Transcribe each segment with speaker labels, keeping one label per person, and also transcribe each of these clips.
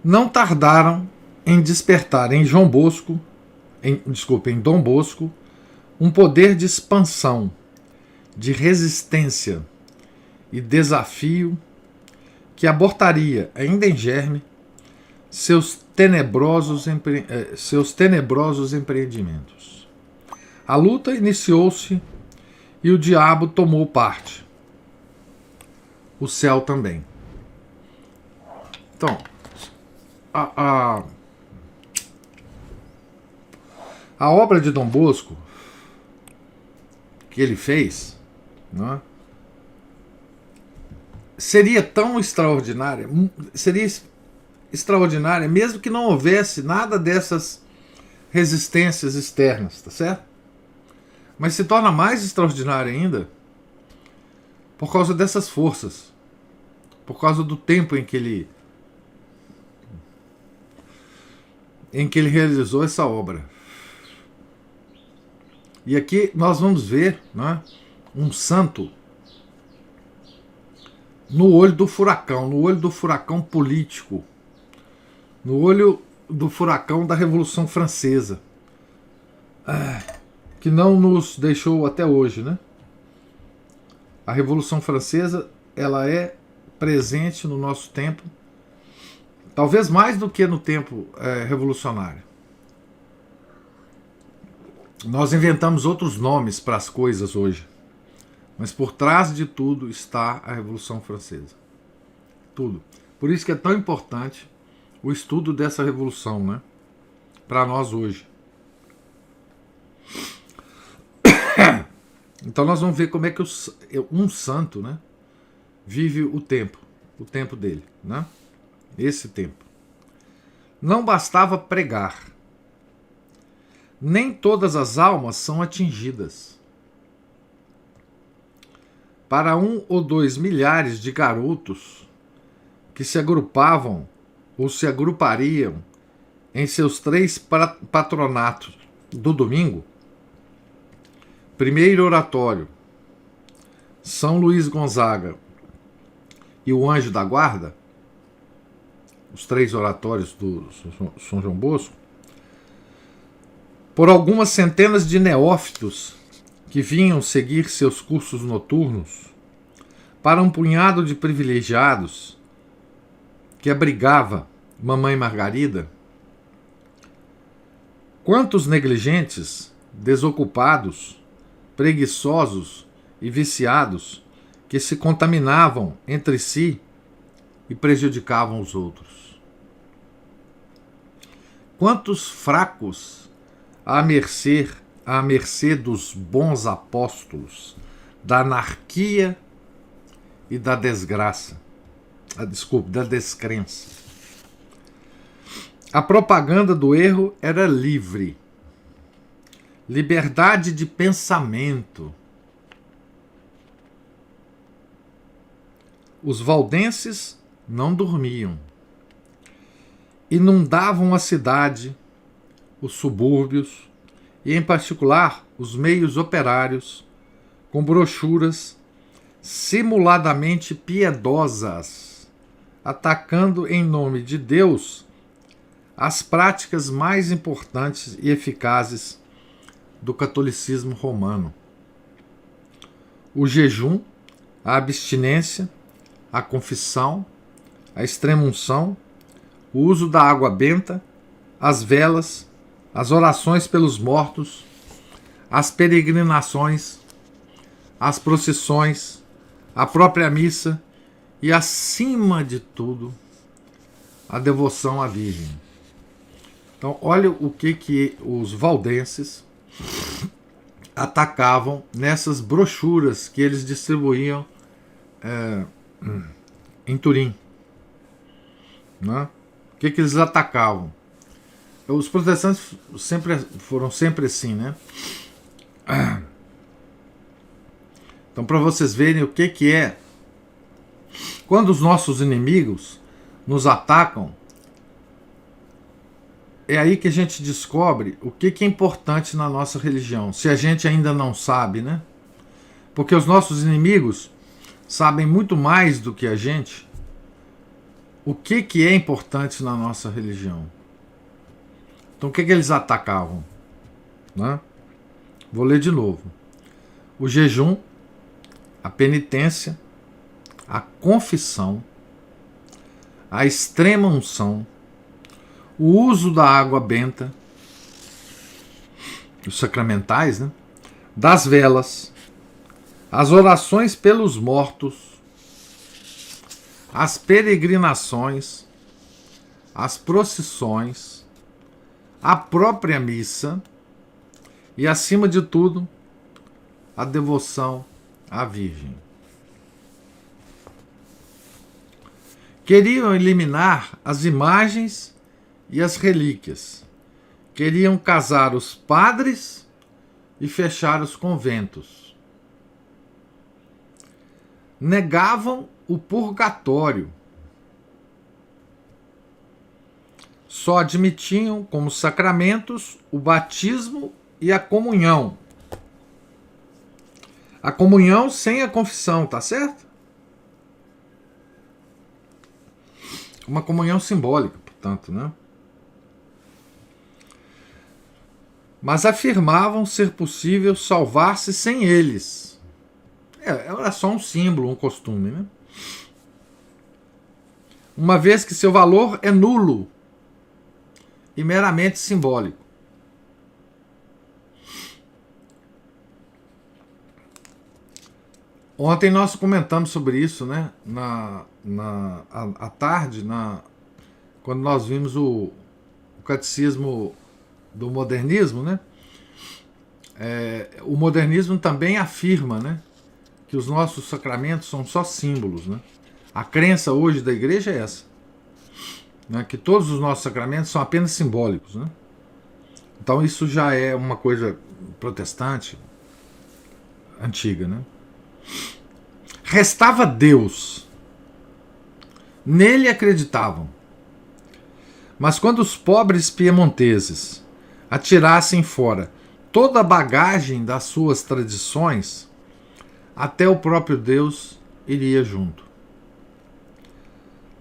Speaker 1: não tardaram em despertar em em Dom Bosco, um poder de expansão, de resistência e desafio que abortaria, ainda em germe, seus tenebrosos empreendimentos. A luta iniciou-se e o diabo tomou parte. O céu também. Então, a obra de Dom Bosco que ele fez, né, seria tão extraordinária, mesmo que não houvesse nada dessas resistências externas, tá certo? Mas se torna mais extraordinária ainda por causa dessas forças, por causa do tempo em que ele realizou essa obra. E aqui nós vamos ver, né, um santo no olho do furacão político, no olho do furacão da Revolução Francesa, que não nos deixou até hoje, né? A Revolução Francesa, ela é presente no nosso tempo, talvez mais do que no tempo revolucionário. Nós inventamos outros nomes para as coisas hoje, mas por trás de tudo está a Revolução Francesa. Tudo. Por isso que é tão importante o estudo dessa revolução, né, para nós hoje. Então nós vamos ver como é que um santo, né, vive o tempo dele, né? Esse tempo. Não bastava pregar. Nem todas as almas são atingidas. Para 1 ou 2 milhares de garotos que se agrupavam ou se agrupariam em seus 3 patronatos do domingo, primeiro oratório, São Luís Gonzaga e o Anjo da Guarda, os 3 oratórios do São João Bosco, por algumas centenas de neófitos que vinham seguir seus cursos noturnos, para um punhado de privilegiados que abrigava Mamãe Margarida, quantos negligentes, desocupados, preguiçosos e viciados que se contaminavam entre si e prejudicavam os outros. Quantos fracos à mercê dos bons apóstolos, da anarquia e da desgraça. Da descrença. A propaganda do erro era livre. Liberdade de pensamento. Os valdenses não dormiam. Inundavam a cidade, os subúrbios e, em particular, os meios operários, com brochuras simuladamente piedosas, atacando em nome de Deus as práticas mais importantes e eficazes do catolicismo romano: o jejum, a abstinência, a confissão, a extrema-unção, o uso da água benta, as velas, as orações pelos mortos, as peregrinações, as procissões, a própria missa e, acima de tudo, a devoção à Virgem. Então, olha o que os valdenses atacavam nessas brochuras que eles distribuíam em Turim. Né? O que eles atacavam? Os protestantes foram sempre assim, né? Então, para vocês verem o que é, quando os nossos inimigos nos atacam, é aí que a gente descobre o que é importante na nossa religião, se a gente ainda não sabe, né? Porque os nossos inimigos sabem muito mais do que a gente o que é importante na nossa religião. Então o que eles atacavam? Né? Vou ler de novo. O jejum, a penitência, a confissão, a extrema unção, o uso da água benta, os sacramentais, né? Das velas, as orações pelos mortos, as peregrinações, as procissões, a própria missa e, acima de tudo, a devoção à Virgem. Queriam eliminar as imagens e as relíquias. Queriam casar os padres e fechar os conventos. Negavam o purgatório. Só admitiam como sacramentos o batismo e a comunhão. A comunhão sem a confissão, tá certo? Uma comunhão simbólica, portanto, né? Mas afirmavam ser possível salvar-se sem eles. Era só um símbolo, um costume, né? Uma vez que seu valor é nulo e meramente simbólico. Ontem nós comentamos sobre isso, né? À tarde, quando nós vimos o catecismo do modernismo, né? O modernismo também afirma, né, que os nossos sacramentos são só símbolos, né? A crença hoje da igreja é essa, né, que todos os nossos sacramentos são apenas simbólicos, né? Então isso já é uma coisa protestante antiga, né? Restava Deus. Nele acreditavam. Mas quando os pobres piemonteses atirassem fora toda a bagagem das suas tradições, até o próprio Deus iria junto.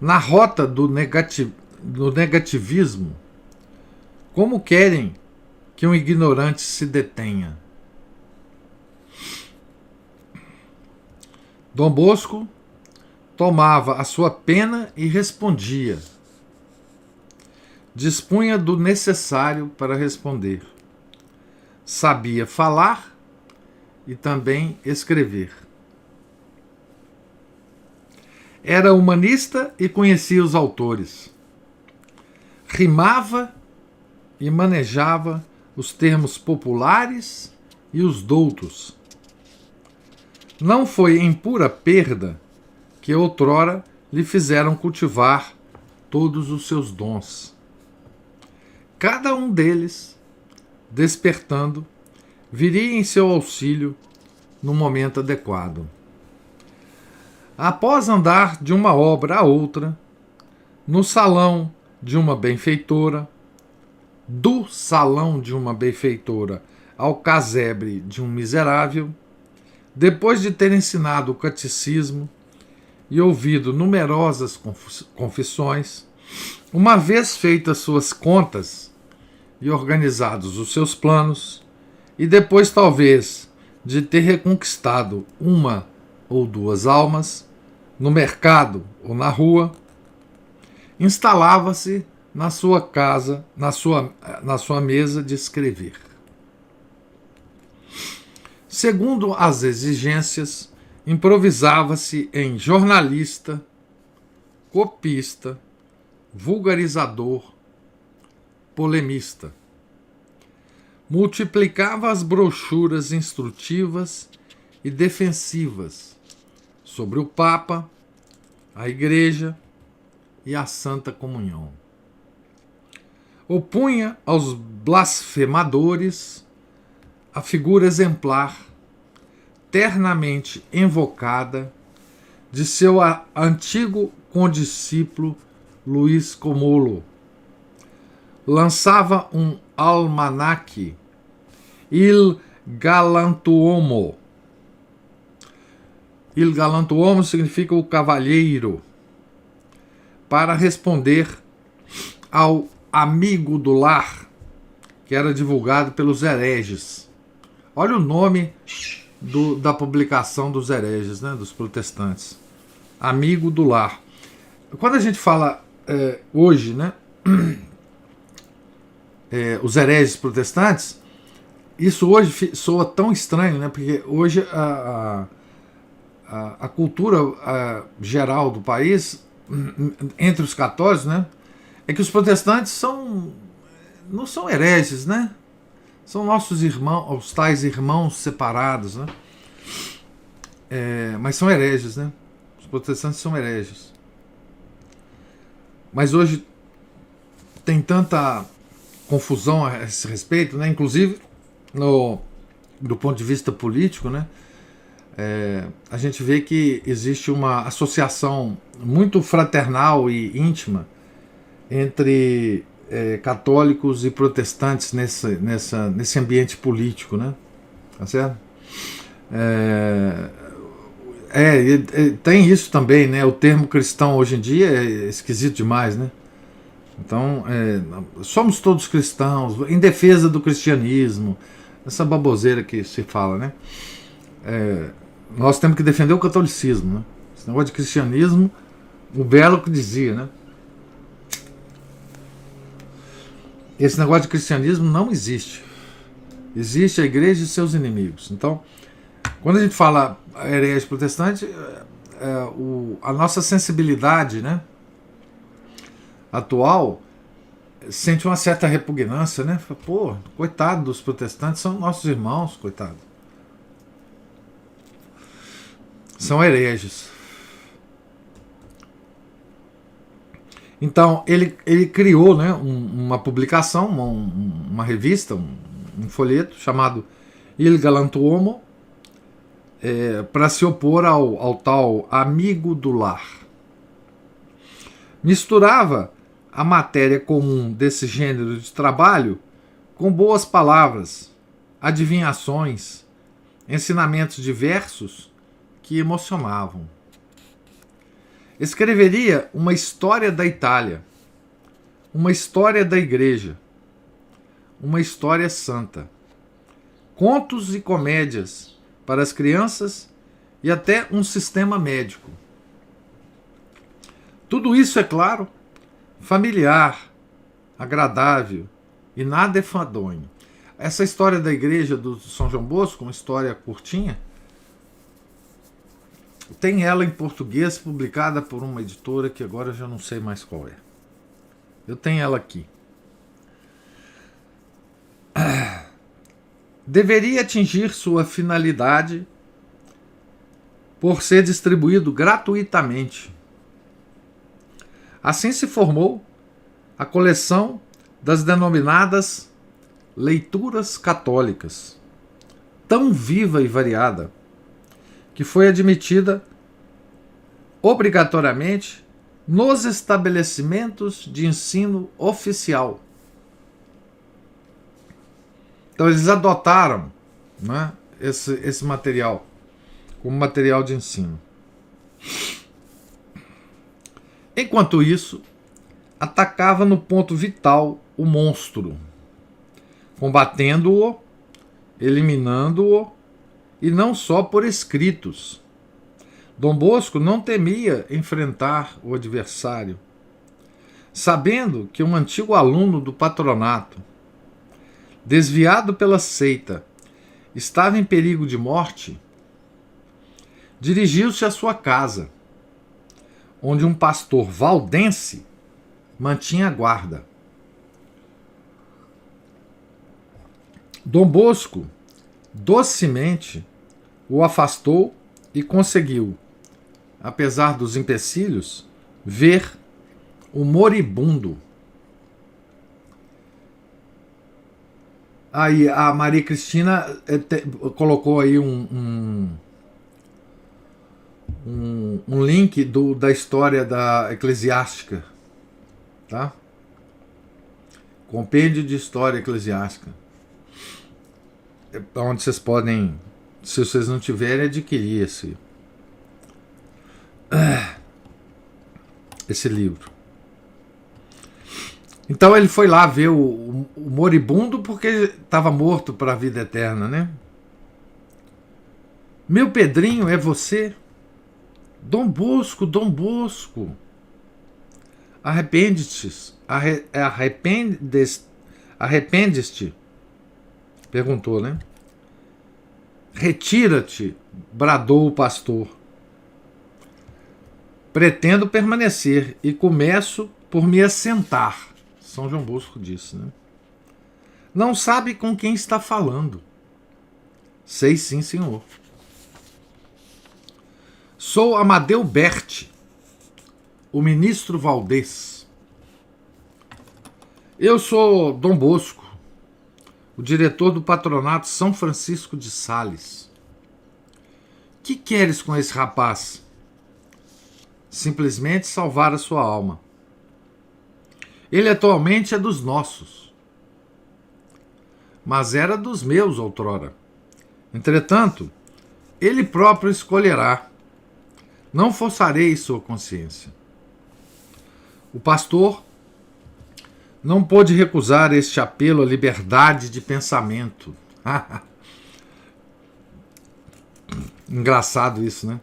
Speaker 1: Na rota do negativismo, como querem que um ignorante se detenha? Dom Bosco tomava a sua pena e respondia. Dispunha do necessário para responder. Sabia falar e também escrever. Era humanista e conhecia os autores. Rimava e manejava os termos populares e os doutos. Não foi em pura perda que outrora lhe fizeram cultivar todos os seus dons. Cada um deles, despertando, viria em seu auxílio no momento adequado. Após andar de uma obra a outra, no salão de uma benfeitora, do salão de uma benfeitora ao casebre de um miserável, depois de ter ensinado o catecismo e ouvido numerosas confissões, uma vez feitas suas contas e organizados os seus planos, e depois talvez de ter reconquistado uma ou duas almas, no mercado ou na rua, instalava-se na sua casa, na sua mesa de escrever. Segundo as exigências, improvisava-se em jornalista, copista, vulgarizador, polemista. Multiplicava as brochuras instrutivas e defensivas sobre o Papa, a Igreja e a Santa Comunhão. Opunha aos blasfemadores a figura exemplar, ternamente invocada, de seu antigo condiscípulo Luís Comolo. Lançava um almanaque, Il Galantuomo. Il Galantuomo significa o cavalheiro, para responder ao Amigo do Lar, que era divulgado pelos hereges. Olha o nome da publicação dos hereges, né, dos protestantes. Amigo do Lar. Quando a gente fala hoje, né, os hereges protestantes, isso hoje soa tão estranho, né, porque hoje a cultura geral do país, entre os católicos, né, é que os protestantes não são hereges, né? São nossos irmãos, os tais irmãos separados, né? Mas são hereges, né? Os protestantes são hereges. Mas hoje tem tanta confusão a esse respeito, né? Inclusive do ponto de vista político, né? A gente vê que existe uma associação muito fraternal e íntima entre católicos e protestantes nesse ambiente político, né? Tá certo? Tem isso também, né? O termo cristão hoje em dia é esquisito demais, né? Então, somos todos cristãos, em defesa do cristianismo, essa baboseira que se fala, né? Nós temos que defender o catolicismo, né? Esse negócio de cristianismo, o Belo que dizia, né? Esse negócio de cristianismo não existe. Existe a igreja e seus inimigos. Então, quando a gente fala herege protestante, a nossa sensibilidade, né, atual sente uma certa repugnância, né? Pô, coitado dos protestantes, são nossos irmãos, coitado. São hereges. Então, ele criou, né, uma publicação, uma revista, um folheto chamado Il Galantuomo, para se opor ao tal Amigo do Lar. Misturava a matéria comum desse gênero de trabalho com boas palavras, adivinhações, ensinamentos diversos que emocionavam. Escreveria uma história da Itália, uma história da Igreja, uma história santa, contos e comédias para as crianças e até um sistema médico. Tudo isso, é claro, familiar, agradável e nada enfadonho. Essa história da Igreja do São João Bosco, uma história curtinha, tem ela em português, publicada por uma editora que agora eu já não sei mais qual é. Eu tenho ela aqui. Deveria atingir sua finalidade por ser distribuído gratuitamente. Assim se formou a coleção das denominadas leituras católicas, tão viva e variada, que foi admitida obrigatoriamente nos estabelecimentos de ensino oficial. Então eles adotaram, né, esse material como material de ensino. Enquanto isso, atacava no ponto vital o monstro, combatendo-o, eliminando-o, e não só por escritos. Dom Bosco não temia enfrentar o adversário, sabendo que um antigo aluno do patronato, desviado pela seita, estava em perigo de morte. Dirigiu-se à sua casa, onde um pastor valdense mantinha a guarda. Dom Bosco docemente o afastou e conseguiu, apesar dos empecilhos, ver o moribundo. Aí a Maria Cristina colocou aí um link da história da eclesiástica, tá? Compêndio de História Eclesiástica, onde vocês podem, se vocês não tiverem, adquirir esse livro. Então ele foi lá ver o moribundo porque estava morto para a vida eterna, né? Meu Pedrinho, é você? Dom Bosco, Dom Bosco. Arrepende-te. Arrepende-te? Perguntou, né? Retira-te, bradou o pastor. Pretendo permanecer e começo por me assentar. São João Bosco disse, né? Não sabe com quem está falando. Sei sim, senhor. Sou Amadeu Berti, o ministro Valdez. Eu sou Dom Bosco, o diretor do patronato São Francisco de Sales. Que queres com esse rapaz? Simplesmente salvar a sua alma. Ele atualmente é dos nossos, mas era dos meus outrora. Entretanto, ele próprio escolherá. Não forçarei sua consciência. O pastor não pôde recusar este apelo à liberdade de pensamento. Engraçado isso, né?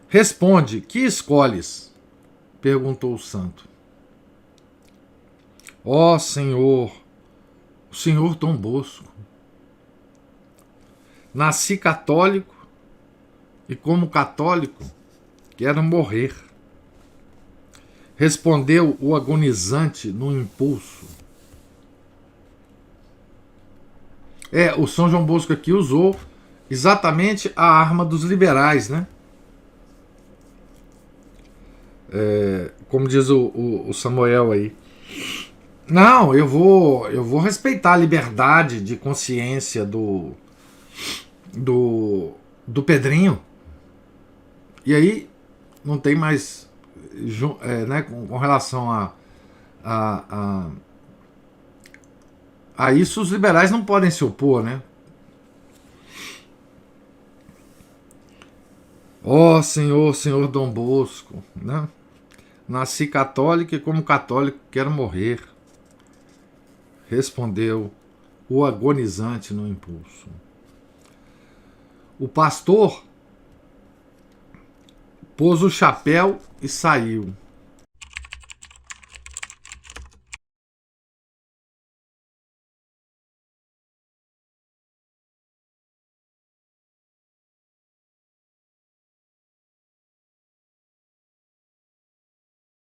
Speaker 1: Responde, que escolhes? Perguntou o santo. Ó Senhor, o senhor Dom Bosco. Nasci católico e, como católico, quero morrer. Respondeu o agonizante no impulso. O São João Bosco aqui usou exatamente a arma dos liberais, né? Como diz o Samuel aí. Não, eu vou respeitar a liberdade de consciência do Pedrinho. E aí não tem mais, né, com relação a isso, os liberais não podem se opor, né? Ó Senhor Dom Bosco, né? Nasci católico e, como católico, quero morrer. Respondeu o agonizante no impulso. O pastor pôs o chapéu e saiu.